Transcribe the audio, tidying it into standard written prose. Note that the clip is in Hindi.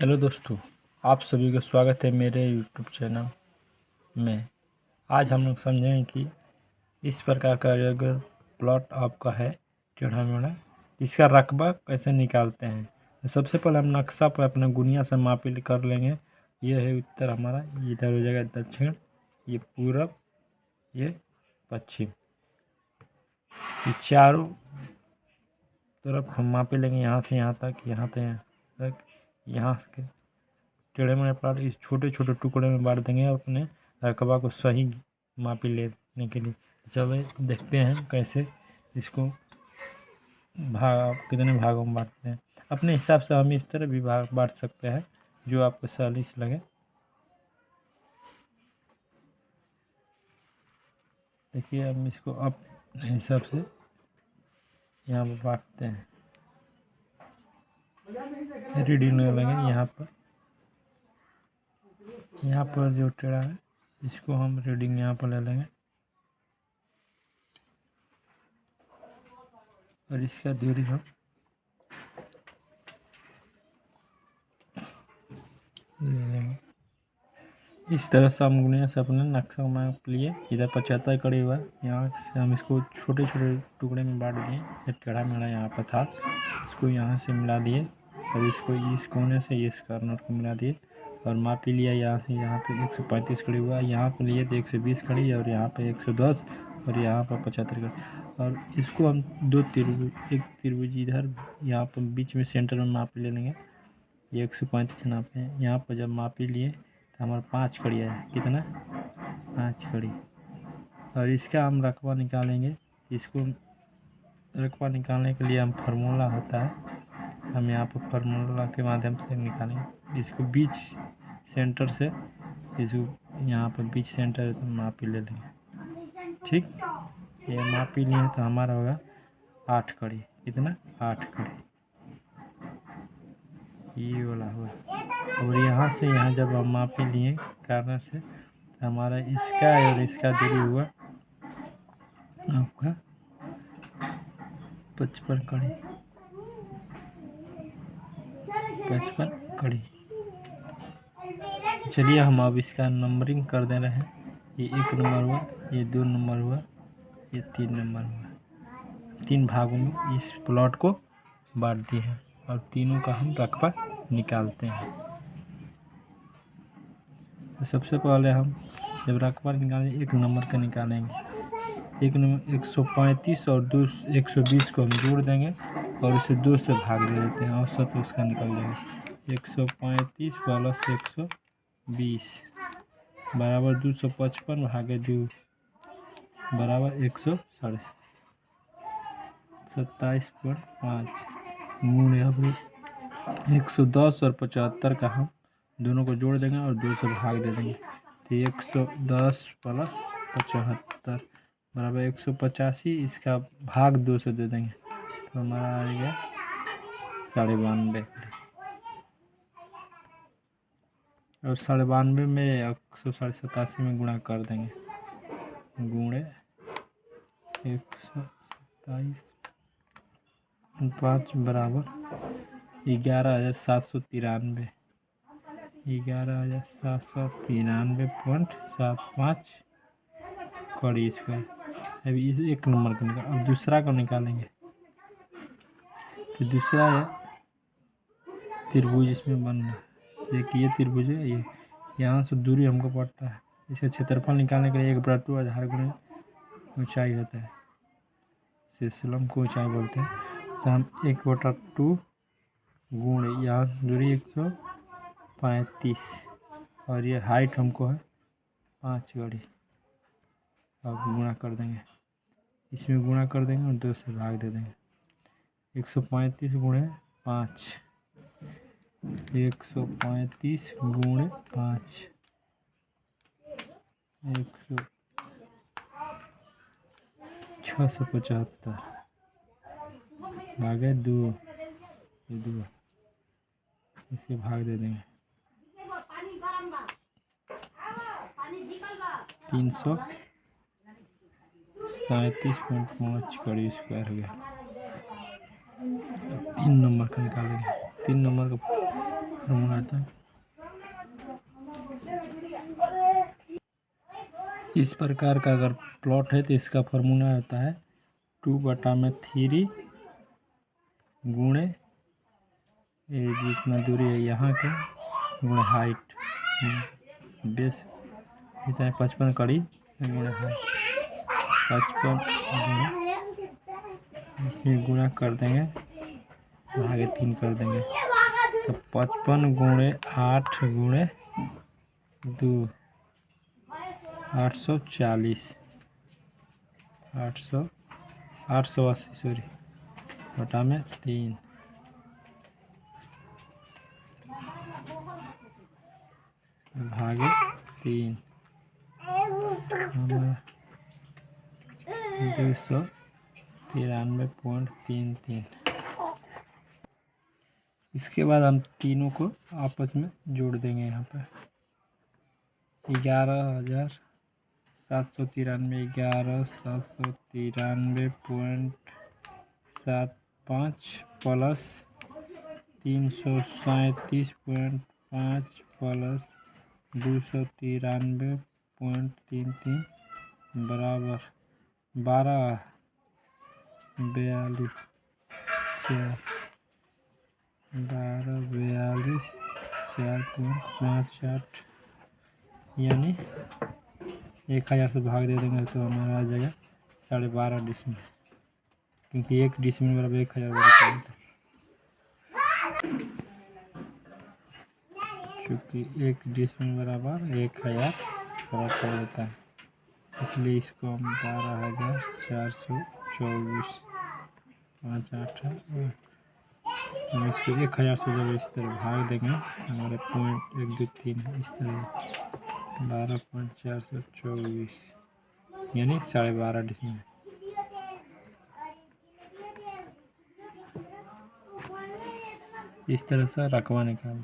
हेलो दोस्तों, आप सभी का स्वागत है मेरे यूट्यूब चैनल में। आज हम लोग समझेंगे कि इस प्रकार का अगर प्लॉट आपका है टेढ़ा मेढ़ा, इसका रकबा कैसे निकालते हैं। तो सबसे पहले हम नक्शा पर अपना गुनिया से मापी कर लेंगे। ये है उत्तर हमारा, इधर हो जाएगा दक्षिण, ये पूरब, ये पश्चिम। ये चारों तरफ हम मापी लेंगे, यहाँ से यहाँ तक, यहाँ से यहाँ तक, यहाँ से टेढ़े मेढ़े प्लॉट इस छोटे छोटे टुकड़े में बांट देंगे और अपने रकबा को सही मापी लेने के लिए। चलो देखते हैं कैसे इसको कितने भागों में बांटते हैं। अपने हिसाब से हम इस तरह भी भाग बांट सकते हैं जो आपको सलीस लगे। देखिए हम इसको अपने हिसाब से यहाँ पर बांटते हैं। रीडिंग लेंगे यहाँ पर जो टेढ़ा है इसको हम रीडिंग यहाँ पर ले लेंगे और इसका दूरी हम ले लेंगे। इस तरह से हम गुनिया से अपने नक्शा माप लिए। इधर 75 कड़ी हुआ, यहाँ से हम इसको छोटे छोटे टुकड़े में बांट दिए। ये टेढ़ा मेढ़ा यहाँ पर था, इसको यहाँ से मिला दिए और इसको इस कोने से इस कॉर्नर को मिला दिए और मापी लिया। यहाँ से यहाँ पे 135 कड़ी हुआ, यहाँ पर लिए तो 120 कड़ी और यहाँ पे 110 और यहाँ पर 75 कड़ी। और इसको हम दो त्रिभुज, एक त्रिभुज इधर यहाँ पर बीच में सेंटर में मापी ले लेंगे। ये 135 नापे हैं। यहाँ पर जब मापी लिए तो हमारा 5 कड़ी है। कितना? 5 कड़ी। और इसका हम रकबा निकालेंगे। इसको रकबा निकालने के लिए हम फार्मूला होता है, हम यहाँ पर फार्मूला के माध्यम से निकालेंगे। इसको बीच सेंटर से इसको यहाँ पर बीच सेंटर मापी ले लेंगे। ठीक, ये मापी लिए तो हमारा होगा 8 कड़ी। कितना? 8 कड़ी ये वाला हुआ। और यहाँ से यहाँ जब हम मापी लिए कारण से तो हमारा इसका और इसका दूरी हुआ आपका 55 कड़ी। 55 कड़ी। चलिए हम अब इसका नंबरिंग कर दे रहे हैं। ये 1 नंबर हुआ, ये 2 नंबर हुआ, ये 3 नंबर हुआ। 3 भागों में इस प्लॉट को बांट दिए हैं और तीनों का हम रकबा निकालते हैं। तो सबसे पहले हम जब रकबा निकालेंगे 1 नंबर का निकालेंगे। 1 नंबर 135 और 120 को हम जोड़ देंगे और उसे 2 से भाग दे देते हैं, औसत उसका निकल जाएगा। 135 प्लस 120 बराबर 255 भागे 2 बराबर 127.5 गुणे अब 110 और 75 का हम दोनों को जोड़ देंगे और 2 से भाग दे देंगे। तो 110 प्लस 75 बराबर 185, इसका भाग 2 से दे देंगे तो हमारा आ गया 92। और 92 में 187 में गुणा कर देंगे। गुणे 127.5 बराबर 11,793। 11,793.75 कड़ी स्क्वायर। अभी इस 1 नंबर का निकाल, अब दूसरा का निकालेंगे। तो दूसरा है त्रिभुज इसमें बनना। देखिए त्रिभुज है, ये यहाँ से दूरी हमको पड़ता है। इसका क्षेत्रफल निकालने के लिए 1/2 आधार गुणे ऊंचाई होता है, इसे स्लम को ऊंचाई बोलते हैं। तो हम 1/2 गुणे यहाँ दूरी 135 और ये हाइट हमको है 5 कड़ी। अब गुणा कर देंगे, इसमें गुणा कर देंगे और 2 से भाग दे देंगे। 135 गुणे 5, 135 गुणे 5 675 भागे 2, ये 2 इसके भाग दे देंगे। 337.5 कड़ी स्क्वायर हो गया। 3 नंबर का निकालेंगे। 3 नंबर का फॉर्मूला आता है। इस प्रकार का अगर प्लॉट है तो इसका फॉर्मूला होता है 2/3 गुणे ये जितना दूरी है यहाँ के गुणे हाइट बेस इतना 55 कड़ी गुणे हाइट 55 गुणे इसमें गुणा कर देंगे आगे 3 कर देंगे तो 55 गुणे 8 गुणे 2 840 880 सॉरी बटा में 3 भागे 3 293.33। इसके बाद हम तीनों को आपस में जोड़ देंगे। यहाँ पर 11,793 11,793.75 प्लस 337.5 प्लस 293.33 बराबर 12,42 4.58 यानी 1000 से भाग दे देंगे तो हमारा आ जाएगा 12.5 डिसमिल, क्योंकि 1 डिसमिल बराबर 1000 बराबर है। क्योंकि 1 डिसमिल बराबर 1000 बराबर होता है, इसलिए इसको हम 12,424 5 8 हम इसको 1000 से जब इस तरह भाग देंगे हमारे पॉइंट 1 2 3 इस तरह 12.424 यानी 12.5 डिसमिल। इस तरह से रकबा निकाल